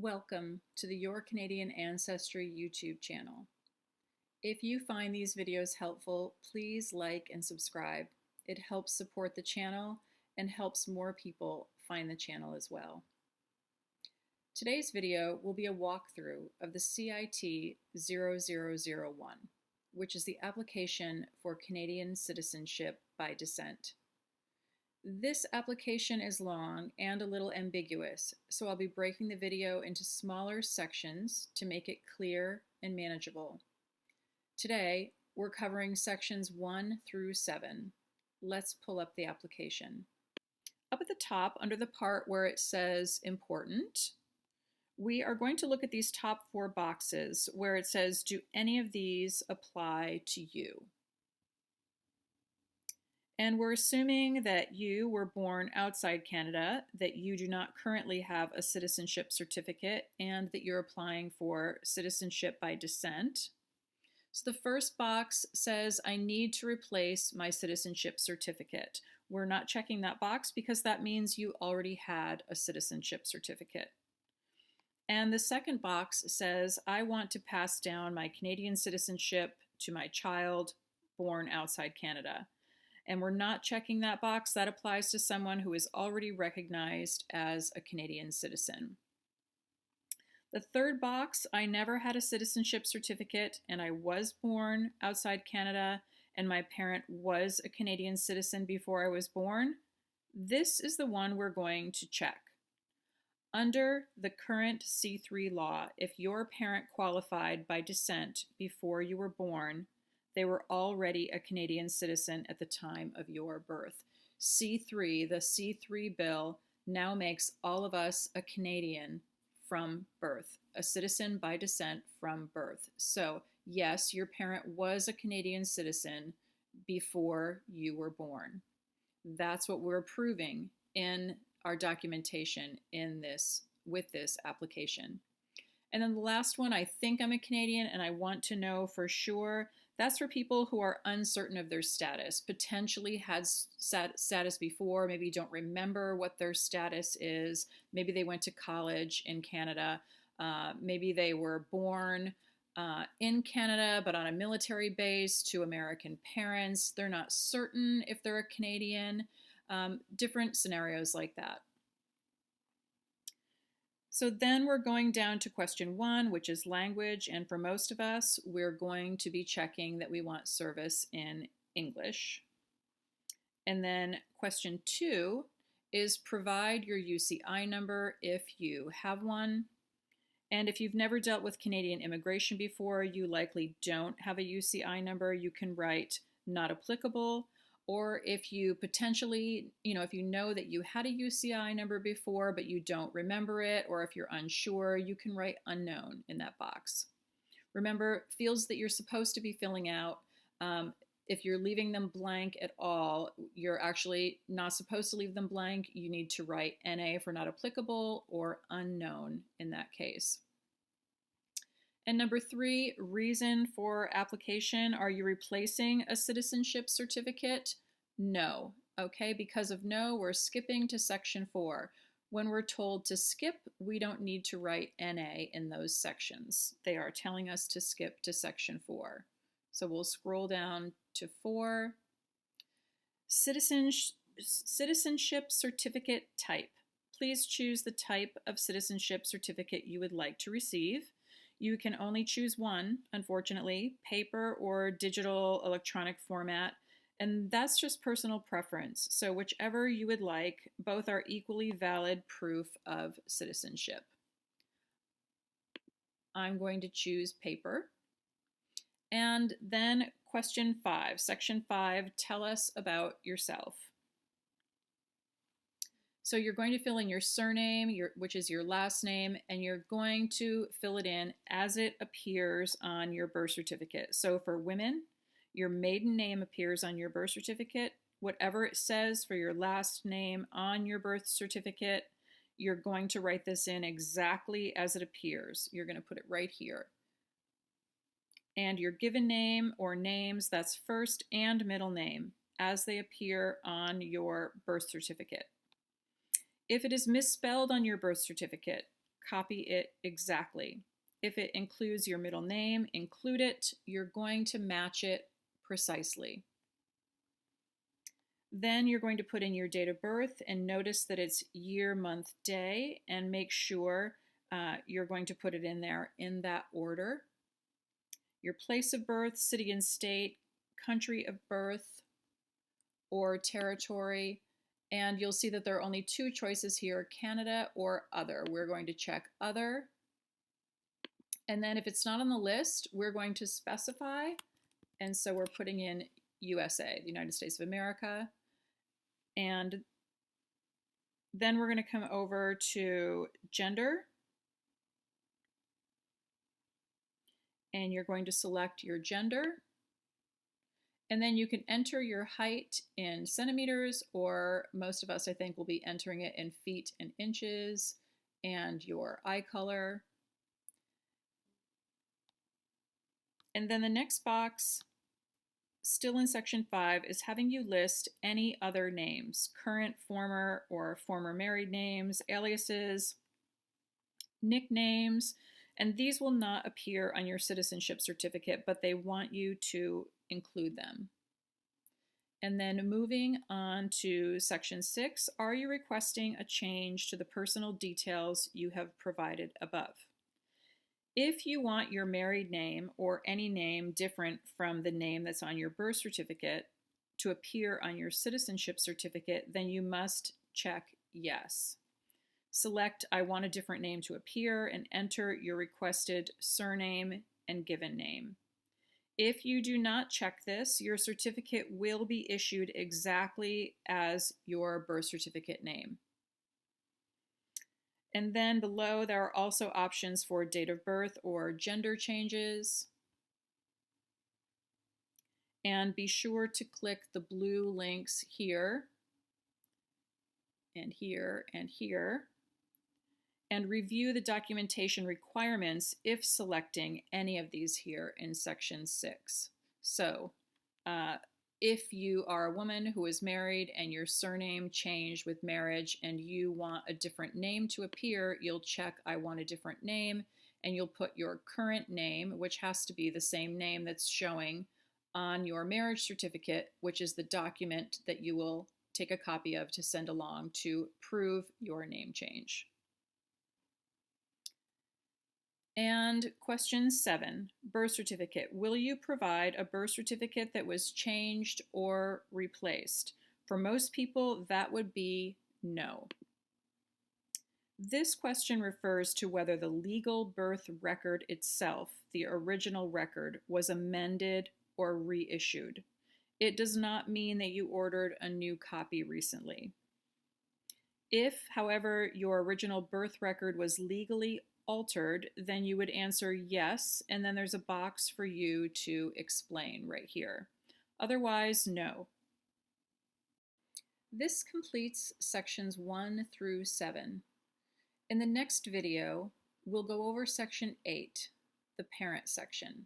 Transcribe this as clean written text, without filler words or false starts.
Welcome to the Your Canadian Ancestry YouTube channel. If you find these videos helpful, please like and subscribe. It helps support the channel and helps more people find the channel as well. Today's video will be a walkthrough of the CIT0001, which is the application for Canadian citizenship by descent. This application is long and a little ambiguous, so I'll be breaking the video into smaller sections to make it clear and manageable. Today, we're covering sections 1 through 7. Let's pull up the application. Up at the top, under the part where it says Important, we are going to look at these top 4 boxes where it says, do any of these apply to you? And we're assuming that you were born outside Canada, that you do not currently have a citizenship certificate, and that you're applying for citizenship by descent. So the first box says, I need to replace my citizenship certificate. We're not checking that box because that means you already had a citizenship certificate. And the second box says, I want to pass down my Canadian citizenship to my child born outside Canada. And we're not checking that box. That applies to someone who is already recognized as a Canadian citizen. The third box, I never had a citizenship certificate and I was born outside Canada and my parent was a Canadian citizen before I was born. This is the one we're going to check. Under the current C3 law, if your parent qualified by descent before you were born, they were already a Canadian citizen at the time of your birth. C3, the C3 bill, now makes all of us a Canadian from birth, a citizen by descent from birth. So yes, your parent was a Canadian citizen before you were born. That's what we're proving in our documentation with this application. And then the last one, I think I'm a Canadian and I want to know for sure. That's for people who are uncertain of their status, potentially had status before, maybe don't remember what their status is, maybe they went to college in Canada, maybe they were born in Canada but on a military base to American parents. They're not certain if they're a Canadian, different scenarios like that. So then we're going down to question 1, which is language, and for most of us, we're going to be checking that we want service in English. And then question 2 is provide your UCI number if you have one. And if you've never dealt with Canadian immigration before, you likely don't have a UCI number. You can write not applicable. Or if you potentially, if you know that you had a UCI number before, but you don't remember it, or if you're unsure, you can write unknown in that box. Remember, fields that you're supposed to be filling out, if you're leaving them blank at all, you're actually not supposed to leave them blank. You need to write NA for not applicable or unknown in that case. And number 3, reason for application. Are you replacing a citizenship certificate? No. Okay, because of no, we're skipping to section 4. When we're told to skip, we don't need to write NA in those sections. They are telling us to skip to section 4. So we'll scroll down to 4. Citizenship certificate type. Please choose the type of citizenship certificate you would like to receive. You can only choose one, unfortunately, paper or digital electronic format, and that's just personal preference. So whichever you would like, both are equally valid proof of citizenship. I'm going to choose paper. And then question 5, section 5, tell us about yourself. So you're going to fill in your surname, which is your last name, and you're going to fill it in as it appears on your birth certificate. So for women, your maiden name appears on your birth certificate. Whatever it says for your last name on your birth certificate, you're going to write this in exactly as it appears. You're going to put it right here. And your given name or names, that's first and middle name, as they appear on your birth certificate. If it is misspelled on your birth certificate, copy it exactly. If it includes your middle name, include it. You're going to match it precisely. Then you're going to put in your date of birth and notice that it's year, month, day, and make sure you're going to put it in there in that order. Your place of birth, city and state, country of birth, or territory. And you'll see that there are only two choices here, Canada or other. We're going to check other. And then if it's not on the list, we're going to specify. And so we're putting in USA, the United States of America. And then we're going to come over to gender. And you're going to select your gender. And then you can enter your height in centimeters, or most of us, I think, will be entering it in feet and inches, and your eye color. And then the next box, still in section 5, is having you list any other names, current, former, or former married names, aliases, nicknames, and these will not appear on your citizenship certificate, but they want you to include them. And then moving on to section 6, are you requesting a change to the personal details you have provided above? If you want your married name or any name different from the name that's on your birth certificate to appear on your citizenship certificate, then you must check yes. Select I want a different name to appear and enter your requested surname and given name. If you do not check this, your certificate will be issued exactly as your birth certificate name. And then below, there are also options for date of birth or gender changes. And be sure to click the blue links here, and here, and here, and review the documentation requirements if selecting any of these here in section 6. So, if you are a woman who is married and your surname changed with marriage and you want a different name to appear, you'll check I want a different name, and you'll put your current name, which has to be the same name that's showing on your marriage certificate, which is the document that you will take a copy of to send along to prove your name change. And question 7, birth certificate. Will you provide a birth certificate that was changed or replaced? For most people, that would be no. This question refers to whether the legal birth record itself, the original record, was amended or reissued. It does not mean that you ordered a new copy recently. If, however, your original birth record was legally altered, then you would answer yes, and then there's a box for you to explain right here. Otherwise, no. This completes sections 1 through 7. In the next video, we'll go over section 8, the parent section.